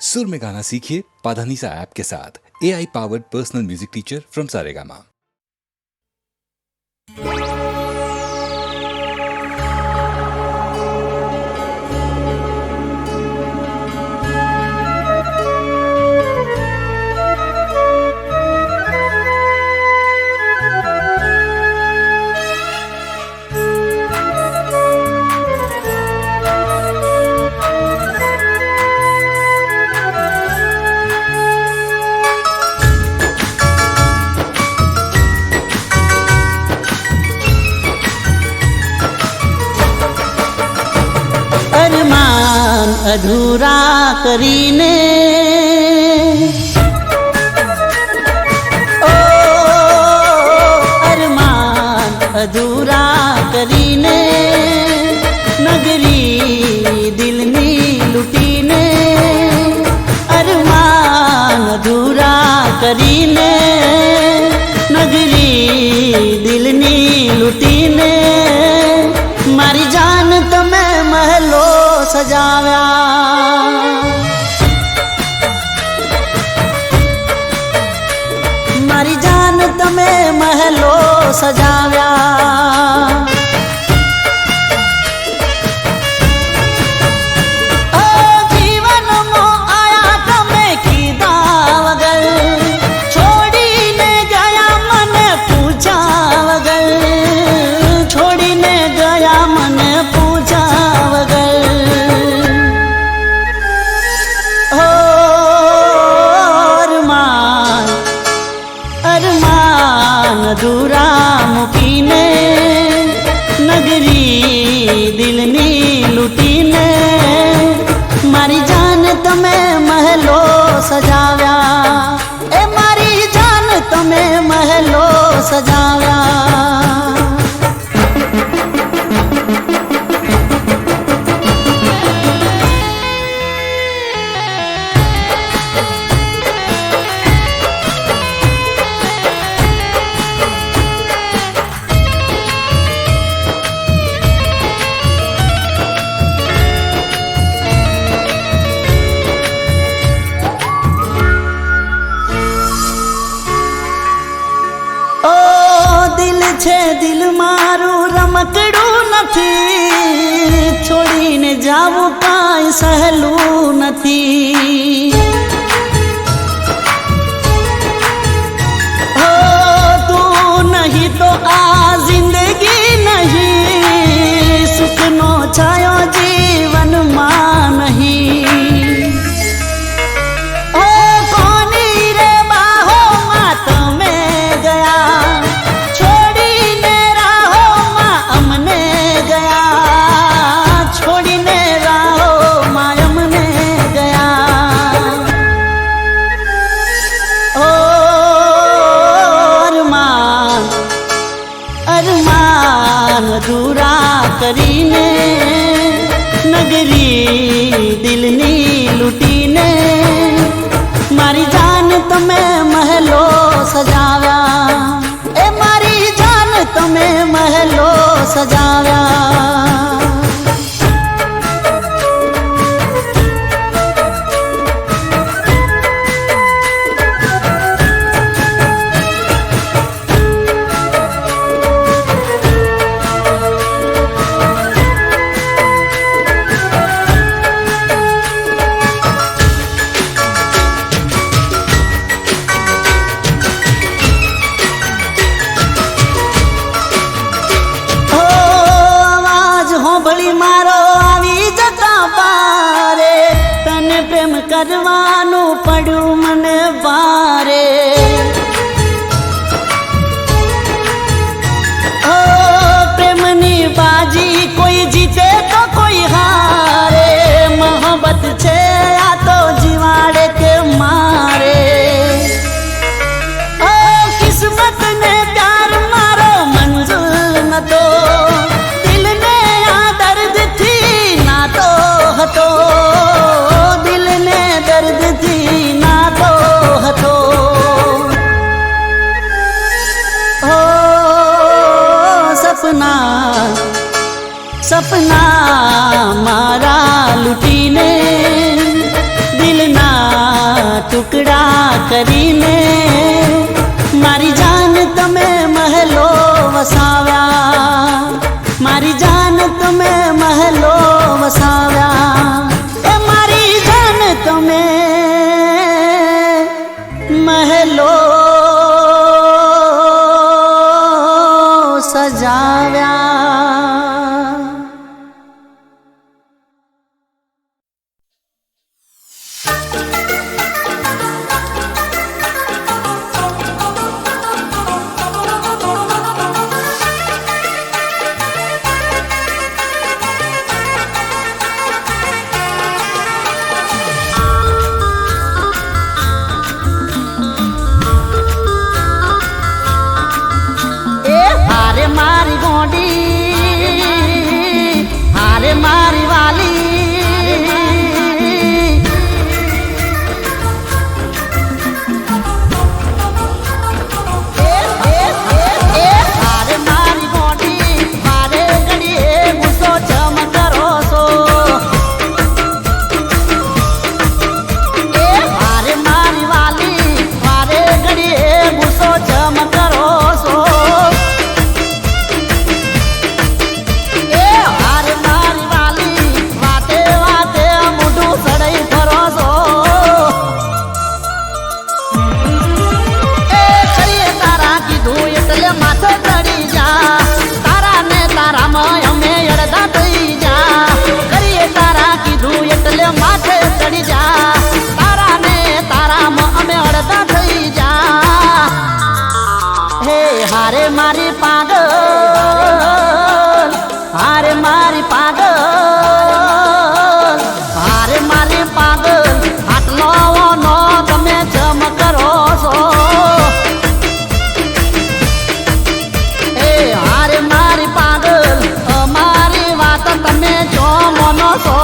सुर में गाना सीखिए पाधानीसा ऐप के साथ। AI powered personal music teacher from Saregama. अरमान अधूरा करीने ओ अरमान अधूरा करीने नगरी दिलनी लुटीने अरमान अधूरा करीने नगरी दिलनी लुटीने मारी जान तमे महलो सजाव्या मारी जान तमे महलो सजाव्या जीवन मो आया तमे कीधा वगर छोड़ी ने गया मन पूछा वगर छोड़ी ने गया मन पूछा वगर अरमान अधूरा मुकीने नगरी दिलनी लुटीने मारी जान तमे महलो सजाव्या ए मारी जान तमे महलो सजाव्या છે દિલ મારું રમકડું નથી છોડીને જાવું કાંઈ સહેલું નથી હો તું નહીં તો આ જિંદગી નહીં સુખનો છાયો જીવનમાં નહીં ઓ કોની રે બાહોમાં તમે ગયા अधूरा करीने नगरी दिलनी लुटीने मारी जान तमे महलो सजाव्या ए मारी जान तमे महलो सजाव्या ભળી મારો આવી જતા પારે તને પ્રેમ કરવાનું પડ્યું મને વારે ઓ પ્રેમની બાજી કોઈ જીતે તો કોઈ હારે મોહબ્બત છે આ તો જીવાડે કે મારે ઓ કિસ્મત ને પ્યાર મારો મંજૂર નતો હતો દિલ ને દર્દ થી નાતો હતો ઓ સપના સપના મારા લૂટીને ટુકડા કરીને મારી જાન તમે મહેલો વસાવ્યા, મારી જાન તમે મહેલો વસાવ્યા, એ મારી જાન તમે મહેલો સજાવ્યા. હારે મારી ગોડી, હારે મારી વાલી, હારે મારી ગોડી, મારે ઘડીએ ગુસ્સો ચમ કરો છો, હારે મારી વાલી, મારે ઘડીએ ગુસ્સો ચમ કરો છો. માથે ચડી જા, તારા ને તારામાં અમે અડધા થઈ જા, કરીએ તારા કીધું એટલે માથે ચડી જા, તારા ને તારામાં અમે અડધા થઈ જા. હે હારે મારી પાગલ, હારે મારી પાગલ, હારે મારી પાગલ, આટલો નો તમે જમ કરો છો. હારે મારી પાગલ, અમારી વાત તમે જો મનો છો.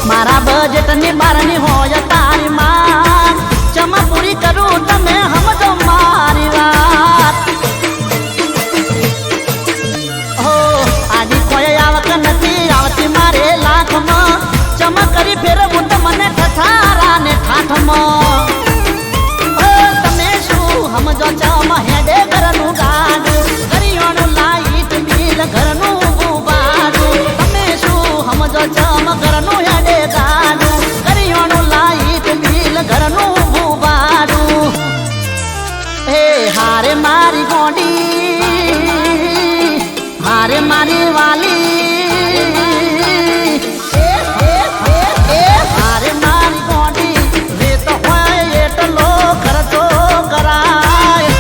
મારા બજેટની બારની હોય તારી માં, ચમા પૂરી કરું તમે સમજો મારી વાત. હો આજી કોઈ આવક નથી આવતી મારે લાખમાં, ચમા કરી ફેરવું તમને ઠઠારા ને ઠાઠમાં. તમે શું સમજો ચમા હેડે ઘરનું ગાડું, કરિયાણું લાઈટ બિલ ઘરનું ઉભાડું. તમે શું સમજો ચમા ઘરનું હેડે ગાડું, કરિયાણું લાઈટ બિલ ઘરનું ઉભાડું. હે હારે મારી ગોડી, હારે મારી વાલી, હારે મારી ગોડી, રેત હોય એટલો ખર્ચો કરાય.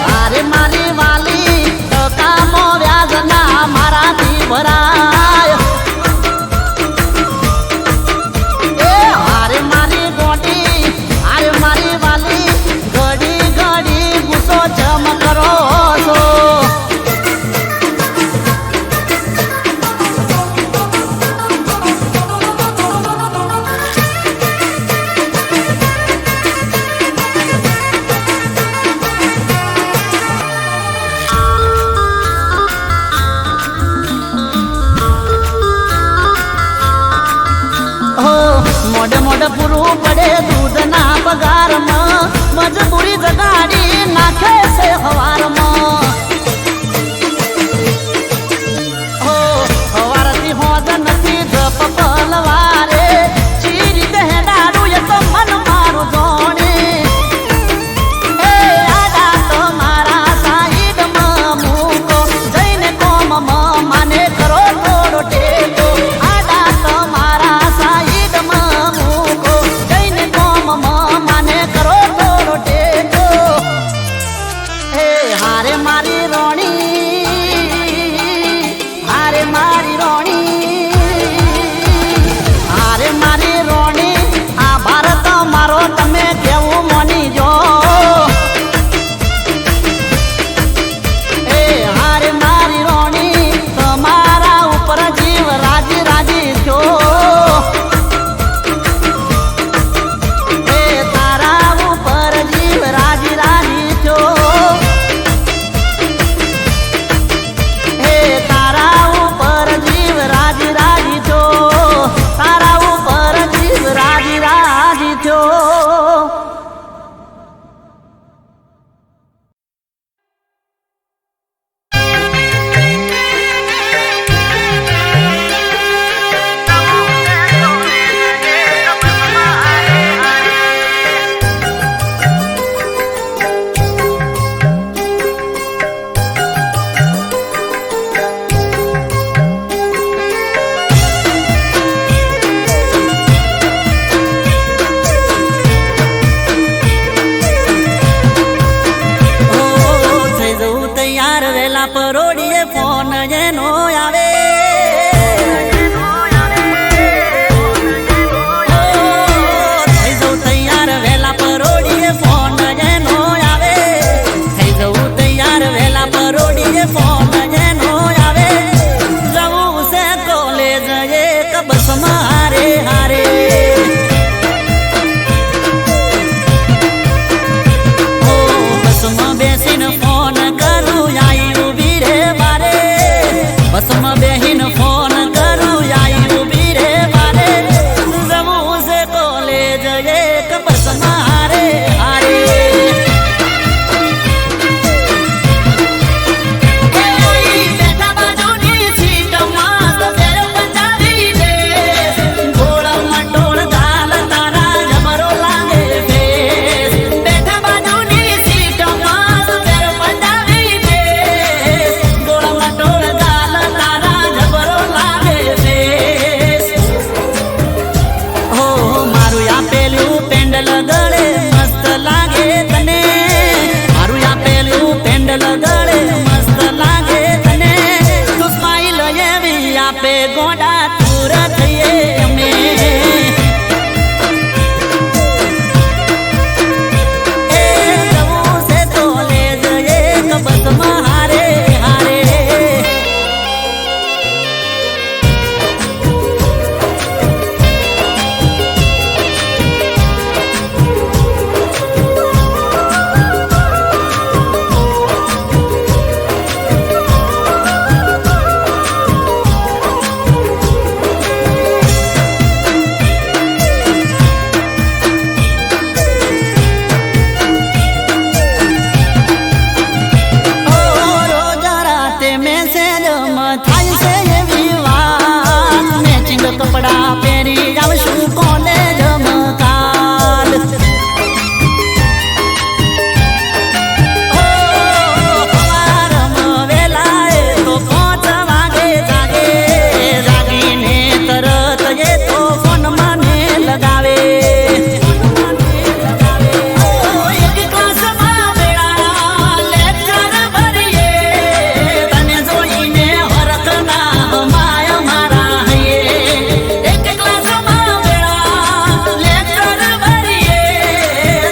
હારે મારી વાલી, ટકામાં વ્યાજ ના મારાથી ભરાય. હારે મારી ગોડી, હારે મારી વાલી, ઘડી ઘડી ગુસ્સો જમ કરો છો. મોઢે મોઢે પૂરું પડે દૂધના પગારમાં, મજબૂરી જગાડી નાખે છે હવારમાં. હો હવારથી હોદ નથી જપ પલવારે, ચીરી દહેડાડું એ તો મન મારું જોણે. આડા તો મારા સાઈડમાં મૂકો, જઈને કોમ માને કરો થોડો ટેકો. આડા તો મારા સાઈડમાં મૂકો, જઈને કોમ માને કરો થોડો ટેકો. હારે મારી રોણી, હારે મારી રોણી, હારે મારી રોણી, આ ભારત મારો તમે કેવું માની જો. વેલા પરોડીએ ફોન એનો આવે થઈ જવું તૈયાર વેલા પરોડીએ ફોન એનો આવે થઈ જવું તૈયાર વેલા પરોડીએ ફોન એનો આવે જવું છે કોલેજ એક બસમાં હારે હારે બસમાં બેસીને ફોન કરું આઈ ઉભી રે મારે બસમાં બેહીને ફોન કરું આઈ ઉભી રે મારે જવું છે કોલેજ એક બસમાં હારે હારે બેઠા બાજુની સીટમાં તો બેર પંજાબી દે ગોળમાં ટોળ ગાલ તારા જબરો લાગે ફેસ બેઠા બાજુની સીટમાં તો બેર પંજાબી દે ગોળમાં ટોળ ગાલ તારા જબરો લાગે ફેસ હો મારું આપેલું પેન્ડલ ગળે મસ્ત લાગે તને મારું આપેલું પેન્ડલ ગળે મસ્ત લાગે તને તું સ્માઈલ એવી આપે ગોડા તુર થઈએ અમે એ જવું છે કોલેજ એક બસમાં હારે હારે રોજ રાતે મેસેજમાં થાય છે એવી વાત મેચિંગ કપડા પહેરી આવશું કોલેજમાં કાલ સવારમાં વેલાએ તો 5 વાગે જાગે જાગીને તરત એ તો ફોનમાં ને લગાવે એક ક્લાસમાં બેડા લેક્ચર ભરીએ તને જોઈને હરખના હમાય મારા હૈયે એક ક્લાસમાં બેડા લેક્ચર ભરીએ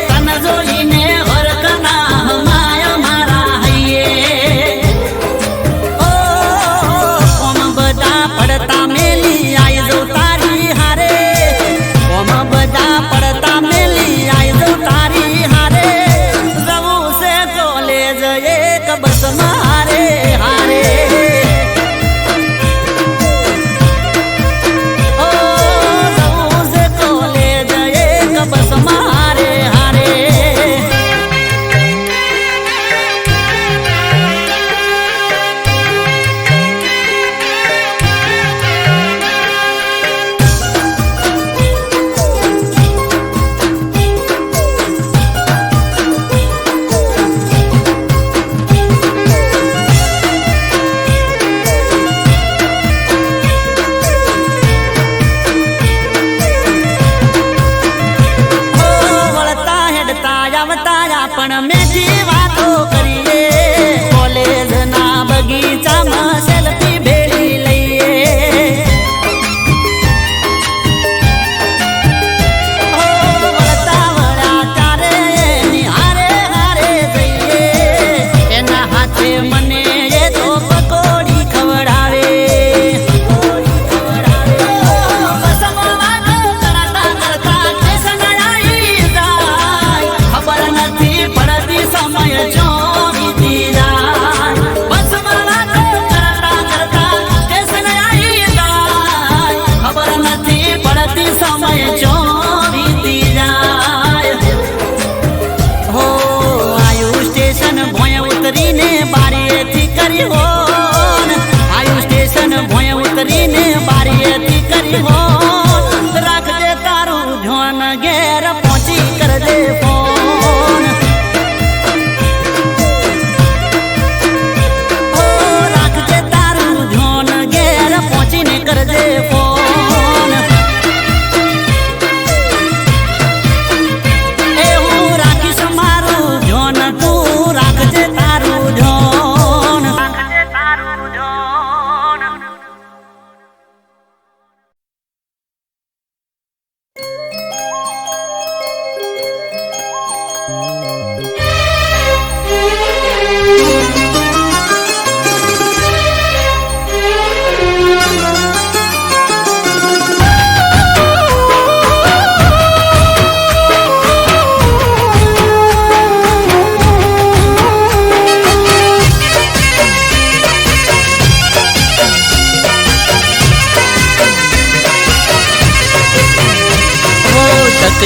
તને જોઈને હરખના હમાય મારા હૈયે ઓમ બધા પડતા મેલી આઈ જો તારી હારે ઓમ બધા પડતા મેલી આઈ જો તારી હારે જવું છે કોલેજ એક બસમાં હારે હારે ઓ જવું છે કોલેજ એક બસમાં હારે હારે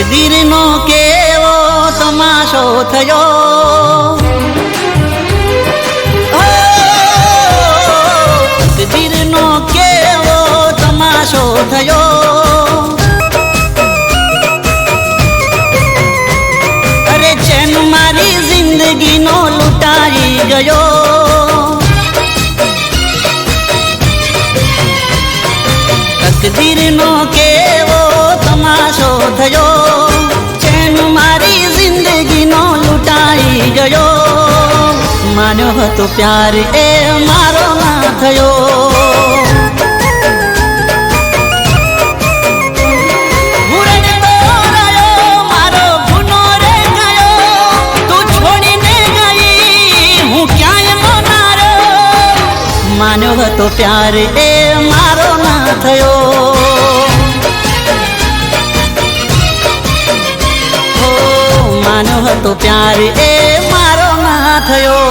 તકદીરનો કેવો તમાશો થયો, તકદીરનો કેવો તમાશો થયો. અરે ચેન મારી જિંદગીનો લૂંટાઈ ગયો. તકદીરનો કેવો તમાશો થયો, ચેન મારી જિંદગીનો લૂંટાઈ ગયો. માન્યો હતો પ્યાર એ મારો ના થયો. ભૂરણતો રહ્યો મારો ગુનો રે ગયો, તું છોડીને ગઈ હું ક્યાંય નો ના રહ્યો. માન્યો હતો પ્યાર એ મારો ના થયો. માન્યો હતો પ્યાર એ મારો ના થયો.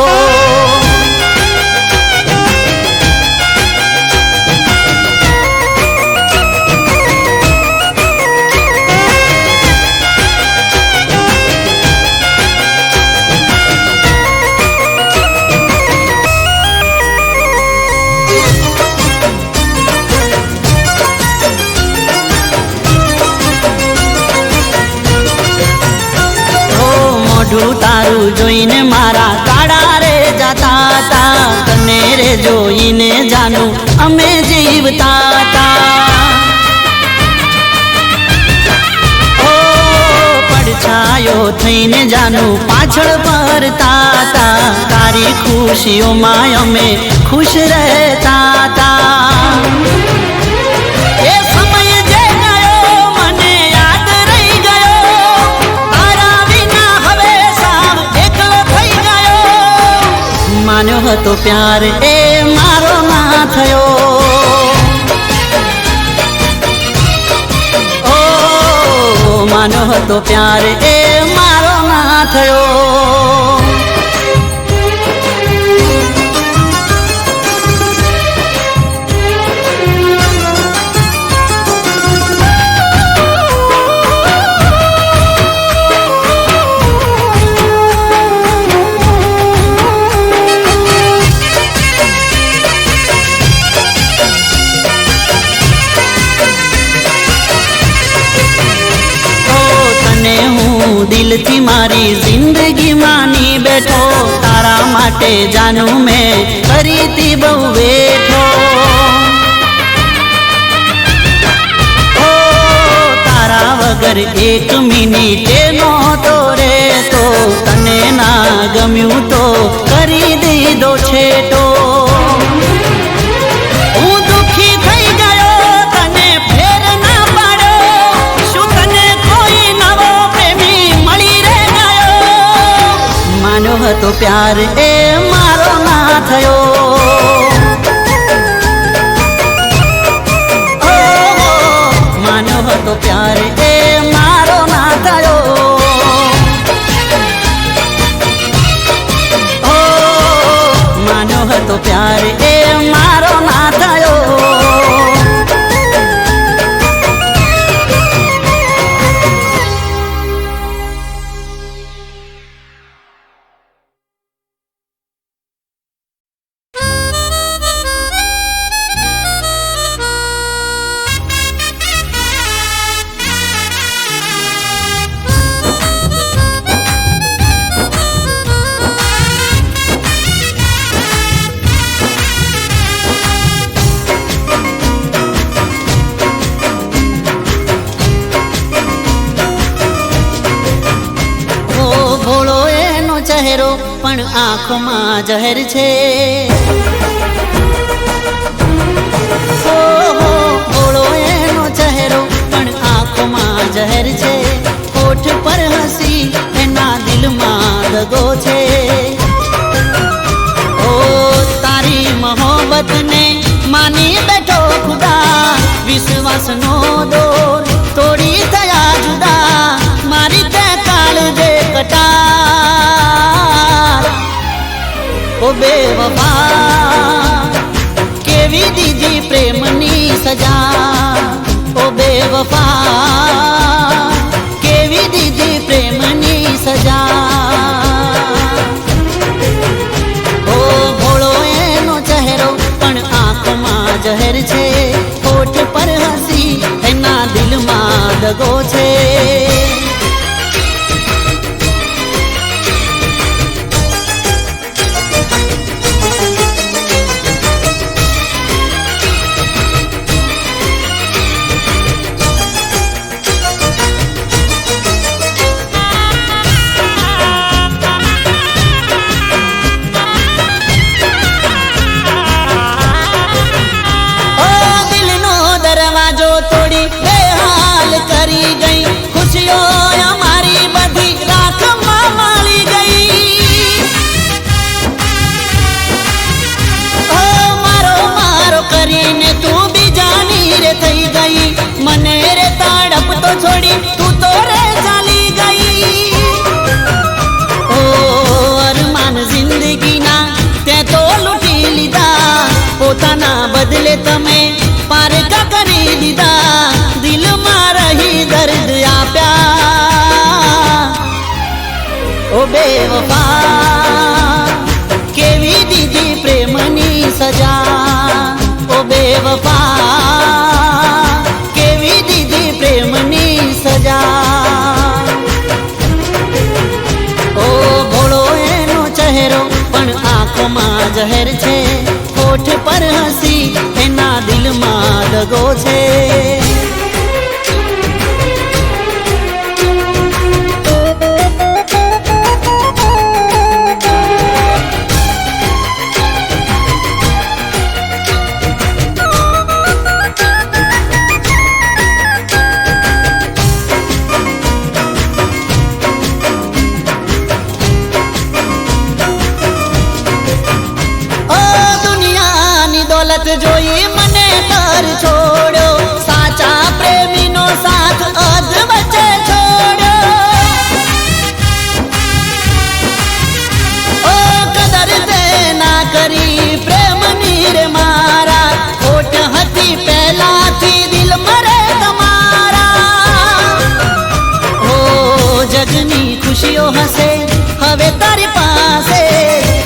મોઢું તારું જોઈને મારા કાળા રે જાતા તા, તને રે જોઈને જાનું અમે જીવતા તા. ઓ પડછાયો થઈને જાનું પાછળ ફરતા તા, તારી ખુશીઓમાં અમે ખુશ રહેતા તા. એ સમય જે ગયો મને યાદ રહી ગયો, તારા વિના હવે સાવ એકલો થઈ ગયો. માન્યો હતો પ્યાર એ મારો ના થયો. ઓ માન્યો હતો પ્યાર એ મારો ના થયો. દિલથી મારી જિંદગી માની બેઠો, તારા માટે જાનું મેં કરીતી બહુ બેઠો. ઓ તારા વગર એક મિનિટે નહોતો રહેતો, તને ના ગમ્યું તો કરી દીધો છેટો. હું દુખી થઈ ગયો તને ફેર ના પાડ્યો, શું તને કોઈ નવો માન્યો હતો પ્યાર એ મારો ના થયો. માન્યો હતો પ્યાર એ મારો ના થયો. માન્યો હતો પ્યાર એ મારો ના થયો. ચહેરો પણ આંખોમાં જહેર છે. ઓહો ભોળો એનો ચહેરો પણ આંખોમાં જહેર છે. હોઠ પર હસી એના દિલમાં દગો છે. ઓ તારી મોહબ્બતને માની બેઠો ખુદા, વિશ્વાસનો દોર તોડી થયા જુદા. મારી તે કાળજે કટાર ઓ બેવફા કેવી દીધી પ્રેમની સજા. ઓ બેવફા કેવી પ્રેમની સજા. ઓ ભોળો એનો ચહેરો પણ આંખમાં જહેર છે, હોઠ પર હસી એના દિલમાં દગો છે. તોડી બેહાલ કરી ગઈ, ખુશીઓ અમારી બધી રાખમાં માળી ગઈ. ઓ મારો મારો કરીને તું બીજાની રે થઈ ગઈ, મને રે તડપતો છોડી તું તો રે ચાલી ગઈ. ઓ અરમાન જિંદગીના તે તો લૂંટી લીધા, પોતાના બદલે તમે પારકા કરી દીધા, દિલમાં રહી દર્દ આપ્યા. ઓ બેવફા કેવી દીધી પ્રેમની સજા. ઓ બેવફા કેવી દીધી પ્રેમની સજા. ઓ ભોળો એનો ચહેરો પણ આંખમાં જહેર છે, હોઠ પર હસી એના દિલમાં દગો છે. જોઈ મને તર છોડ્યો, સાચા પ્રેમીનો સાથ અધ વચ્ચે છોડ્યો. ઓ કદર તે ના કરી પ્રેમની રે મારા, ખોટ હતી પહેલાથી દિલ મરે તમારા. ઓ જગની ખુશીઓ હશે હવે તારી પાસે,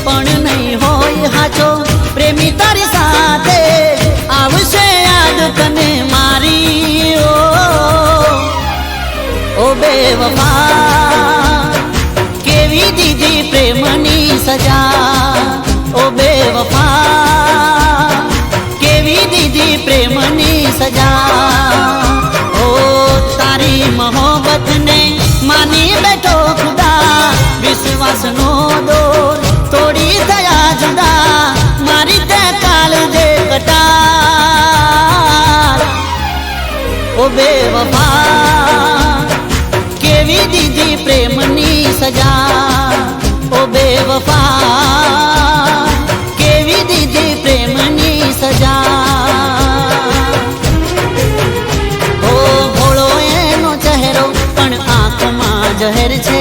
પણ નહીં હોય હાચો પ્રેમી તારી સાથે. આવશે યાદ તને મારી. ઓ બેવફા કેવી દીધી પ્રેમની સજા. ઓ બેવફા કેવી દીધી પ્રેમની સજા. ઓ તારી મોહબ્બતને માની બેઠો ખુદા, વિશ્વાસનો દોર તોડી થયા જુદા, મારી તે કાલ જે કટાર. ઓ બેવફા કેવી દીધી પ્રેમની સજા. ઓ બેવફા કેવી દીધી પ્રેમની સજા. ઓ ભોળો એનો ચહેરો પણ આંખમાં જહેર છે,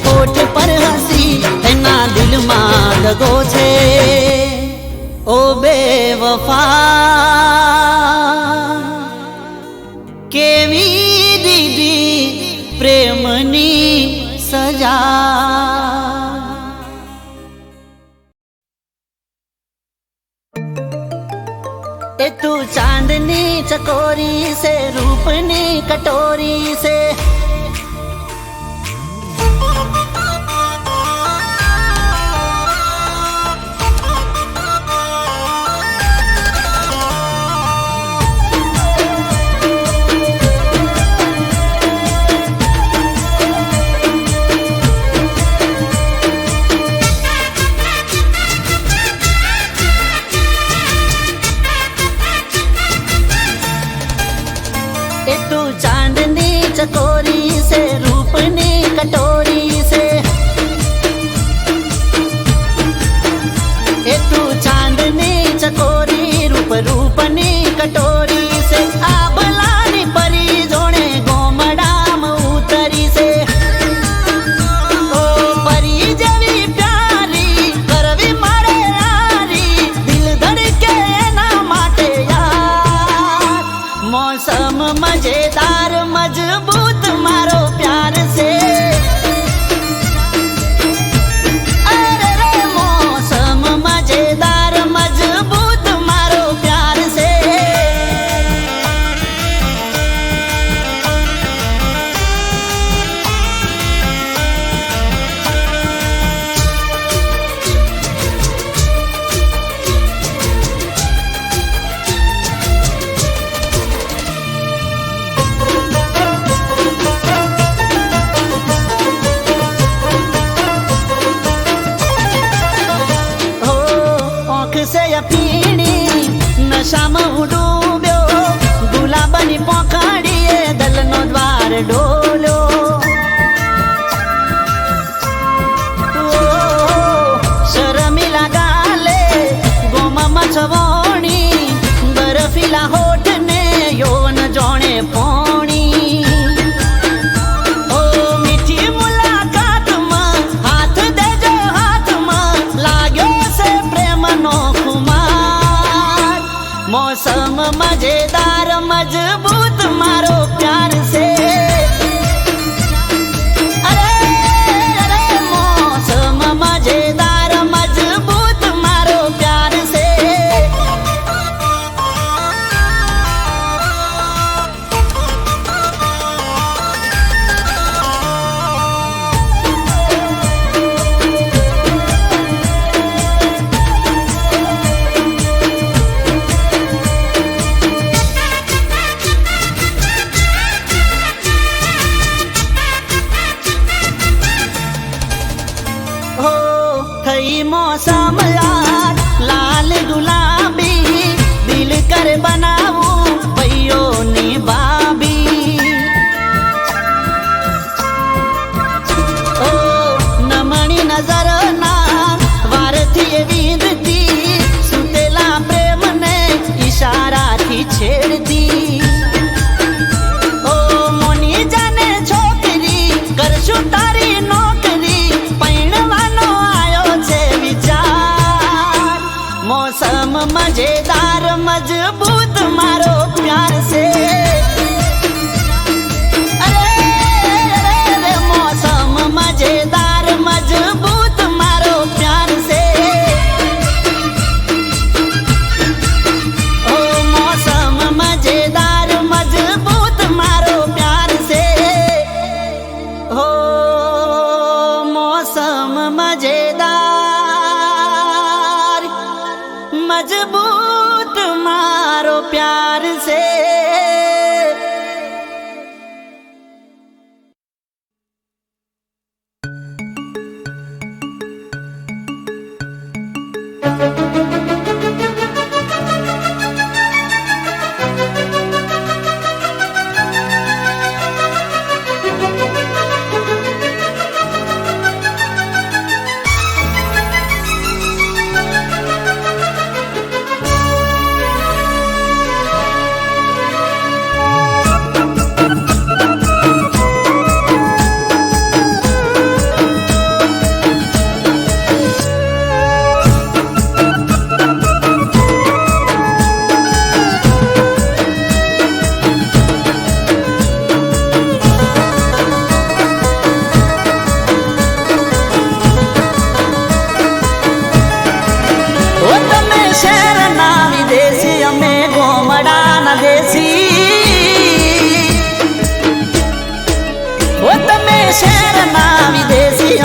હોઠ પર હસી એના દિલમાં દગો છે. ઓ બેવફા કેવી દીધી પ્રેમની સજા. ए तू चांदनी चकोरी से रूपनी कटोरी से, ए तू चांदनी चकोरी પીણી નશામાં હું ડૂબ્યો ગુલાબની પોખડીએ દલનો દ્વાર ડોલ્યો શરમીલા ગાલે ગોમાં છવોણી બરફીલા હોઠ ને યૌવન જોણે પોણી ઓ મીઠી મુલાકાતમાં હાથ દેજો હાથમાં લાગ્યો છે પ્રેમનો ખુમાર મોસમ મજેદાર મજબૂત મારો પ્યાર છે અરે અરે મોસમ મજેદાર મજબૂત મારો પ્યાર છે થઈ મોસમ યાર લાલ ગુલાબી દિલ કર બનાવું પૈયોની ભાભી ઓ નમણી નજર ના વારથી વિંધતી સુતેલા પ્રેમને ઈશારાથી છેડતી ઓ મોની જાને છોકરી કરશું તારી નોકરી પૈણવાનો મોસમ મજેદાર મજબૂત મારો પ્યાર છે અરે અરે મોસમ મજેદાર મજબૂત મારો પ્યાર છે ઓ મોસમ મજેદાર મજબૂત મારો પ્યાર છે ઓ મોસમ મજેદાર મજબૂત મારો પ્યાર છે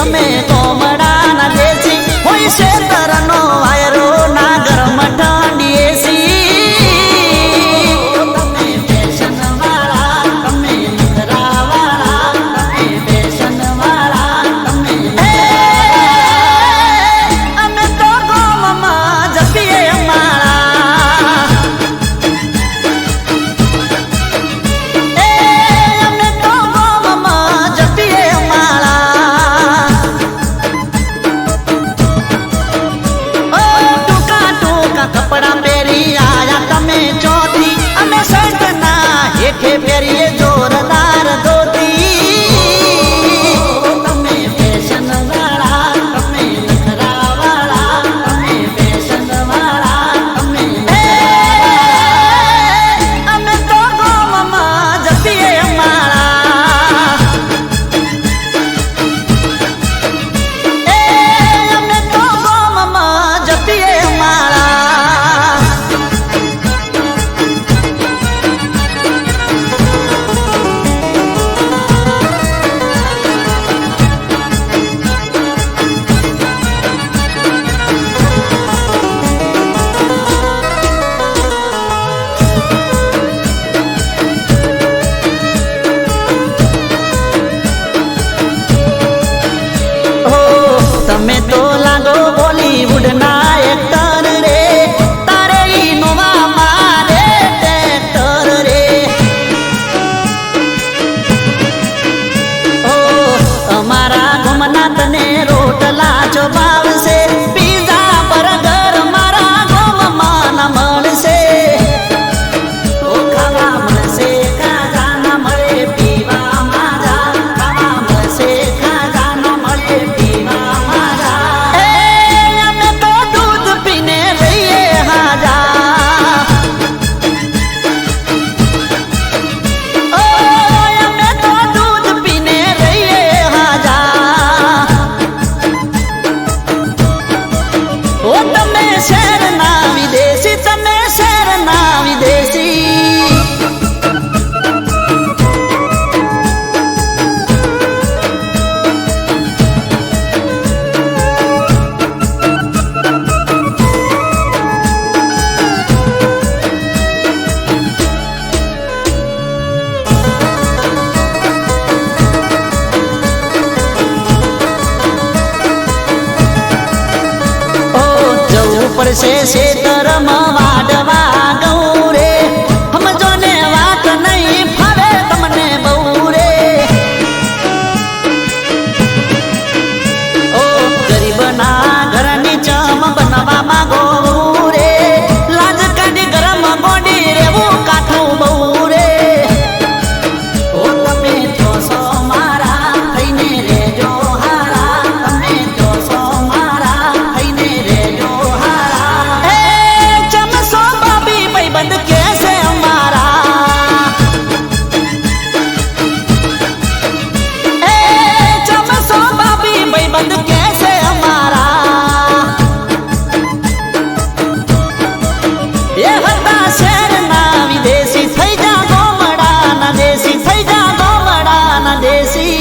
અમે કોમડાના દેશી હોય છે તરનો વાયરો ના ગરમ ઠંડી એસી તમે ફેશન વાળા તમે નખરા વાળા તમે ફેશન વાળા તમે અમે તો ગોમમાં જપીએ અમારા અમે તો ગોમમાં જપીએ અમારા કપડા પહેરી આયા તમે ચોથી અમે સંતના હેઠે પહેરીએ જોરદાર ધોતી તમે ફેશન વાળા તમે નખરા વાળા તમે ફેશન વાળા તમે અમે તો ગોમમાં જપીએ અમારા અમે તો ગોમમાં જપીએ અમારા તમે શહેરના વિદેશી, તમે શહેરના વિદેશી. પડશે શેતરમાં વાડવા ગૌરે, સમજો ને વાત નહીં ફાવે તમને બહુ રે. ઓ ગરીબના ઘરની ચમ બનવા માંગો રે, લાજ કાઢી ગરમ ગોડી રેવું કાઠું બહુ રે. ઓ તમે જોશો મારા થઈને રેજો હારા, તમે જોશો મારા થઈને રેજો. બંધ કેસે અમારા એ ચમસો બાબી ભાઈ બંધ કેસે અમારા. એ હતા શહેરના વિદેશી, થઈ જા ગોમડાના દેશી, થઈ જા ગોમડાના દેશી.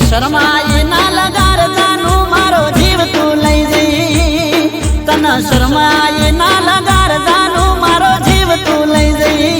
શરમાય ના લગાર જાનું મારો જીવ તું લઈ જઈ. તને શરમાય ના લગાર જાનું મારો જીવ તું લઈ જઈ.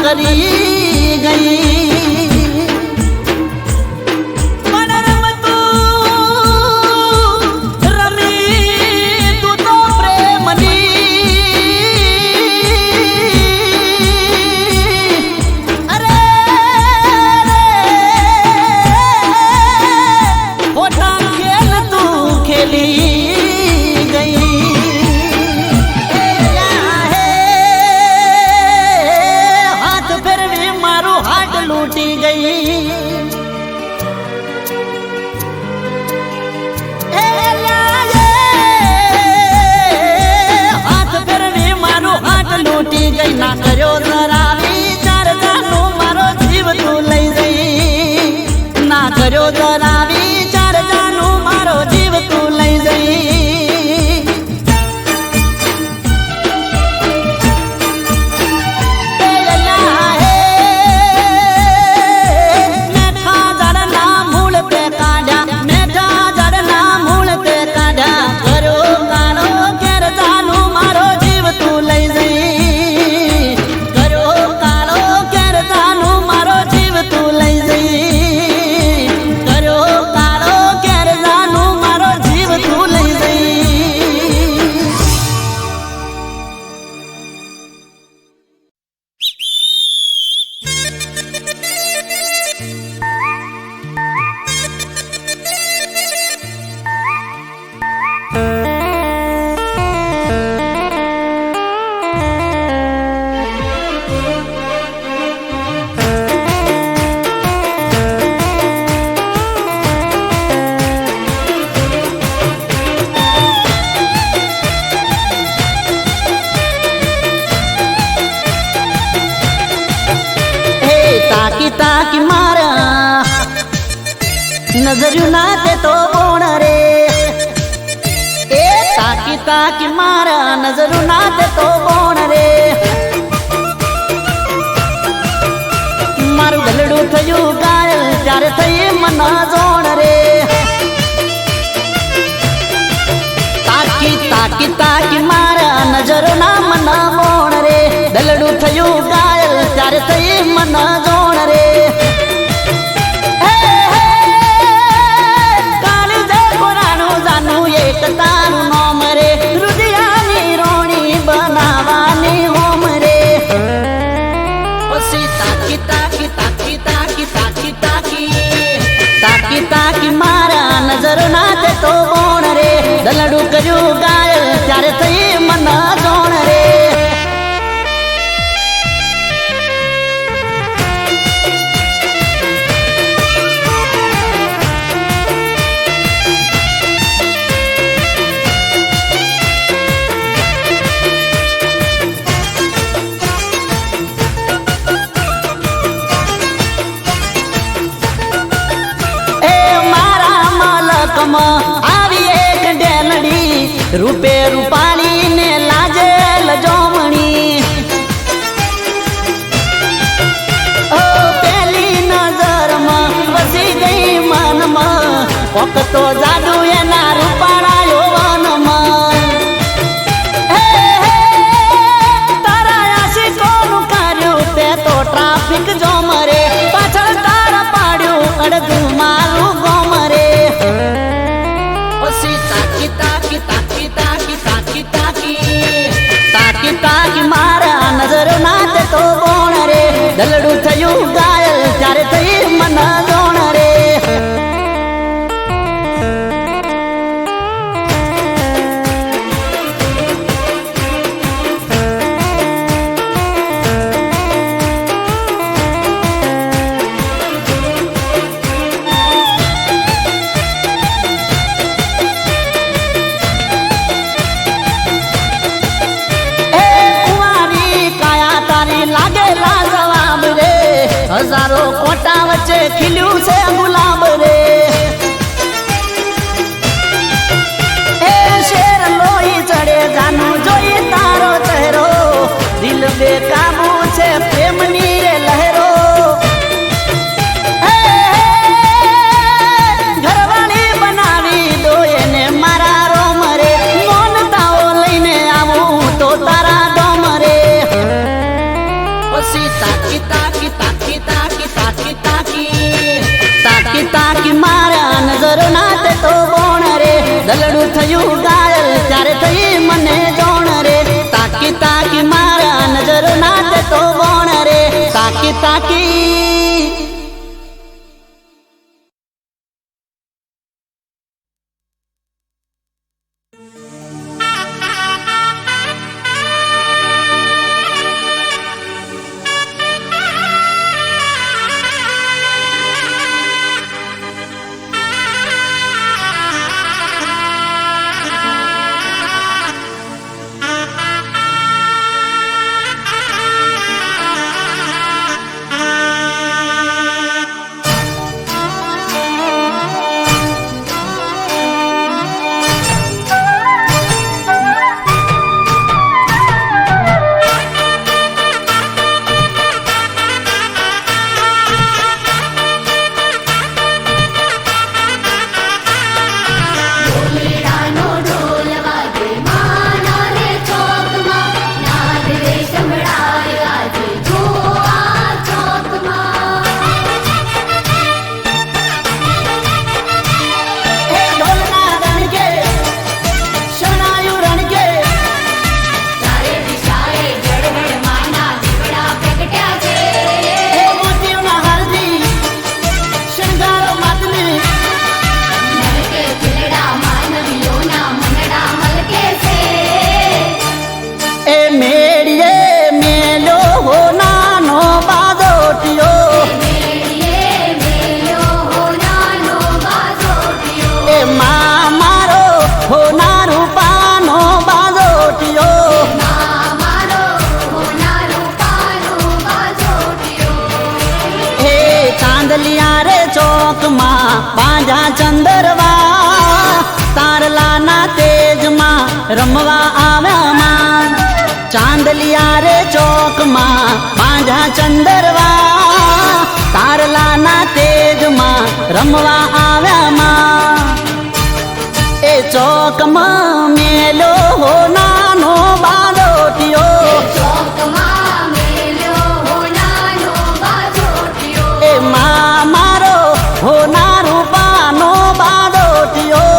કરી ગઈ લૂટી ગઈ હાથ ફેરવી મારું હાથ લૂટી ગઈ ના કર્યો જરા વિચાર જાનું મારો જીવ તું લઈ જઈ ના કર્યો જરા વિચાર જાનું મારો જીવ તું લઈ જઈ તાકી તાકી મારા નજર્યું ના તે તો કોણ રે એ તાકી તાકી મારા નજરું ના તે તો કોણ રે મારું ગલડું થયું ગાયલ ત્યારે થઈ મન જોણ રે તાકી તાકી તાકી મારા નજરો ના મન મોણ રે ગલડું થયું ગાયલ ત્યારે થઈ મન જોણ રે તારું નોમ રે રુદિયાની રોણી બનાવાની હોમ રે પછી તાકી તાકી તાકી તાકી તાકી તાકી તાકી તાકી મારા નજર ના તે તો કોણ રે દલડું કર્યું ગાયલ ત્યારે થઈ મન જોણ રે આવી એક ડેલડી રૂપે રૂપાળી ને લાજે લજોમણી ઓ પેલી નજરમાં વસી ગઈ મનમાં કોક તો જાદુ એના રૂપાળા યૌવનમાં તારા આશિકોનું કર્યું તે તો ટ્રાફિક જોમ રે પાછળ તારા પાડ્યું અડધું મારું ગોમ રે તાકી તાકી તાકી તાકી તાકી તાકી તાકી તાકી મારા નજર ના તે તો કોણ રે દલડું થયું ગાયલ ત્યારે થઈ મન જોણ રે હજારો કોટા વચ્ચે ખીલ્યું છે ગુલાબ રે એ શેર લોહી ચડે જાનું જોઈ તારો ચહેરો દિલ બેકાબુ છે પ્રેમની રે લહેરો ઘરવાળી બનાવી દો એને મારા રોમ રે મોનતાઓ લઈને આવું તો તારા ડોમ રે પછી તાકી દલડું થયું ગાયલ ત્યારે થઈ મને જોણ રે તાકી તાકી મારા નજર ના દેતો ગોણ રે તાકી તાકી પાંજા ચંદરવા તારલાના તેજમાં રમવા આવ્યામાં ચાંદલિયા રે ચોકમાં પાંજા ચંદરવા તારલાના તેજમાં રમવા આવ્યામાં એ ચોકમાં મેલો હો નાનો બાલોટિયો એ મારો હો ના રૂપાનો બાલોટિયો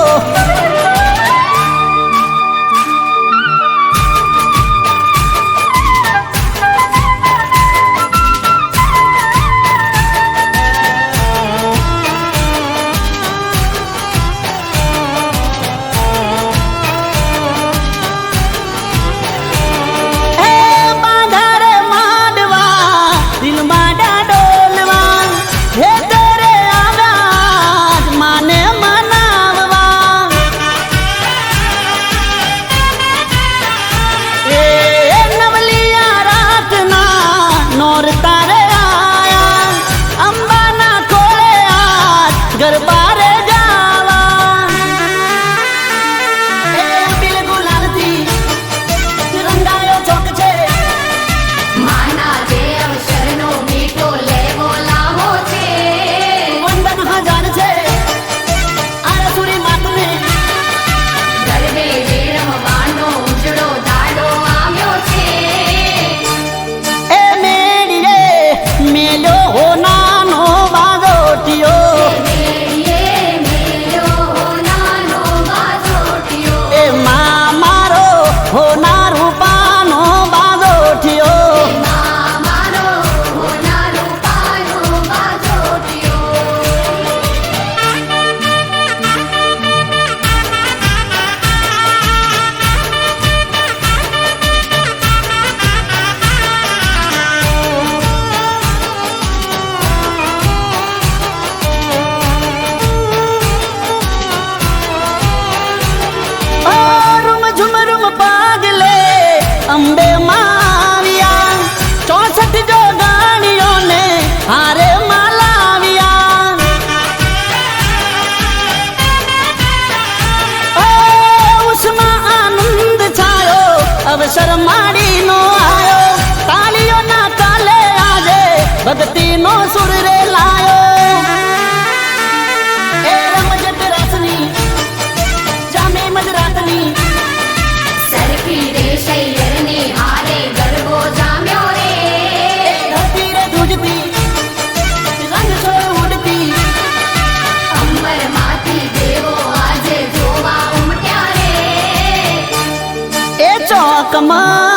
કમર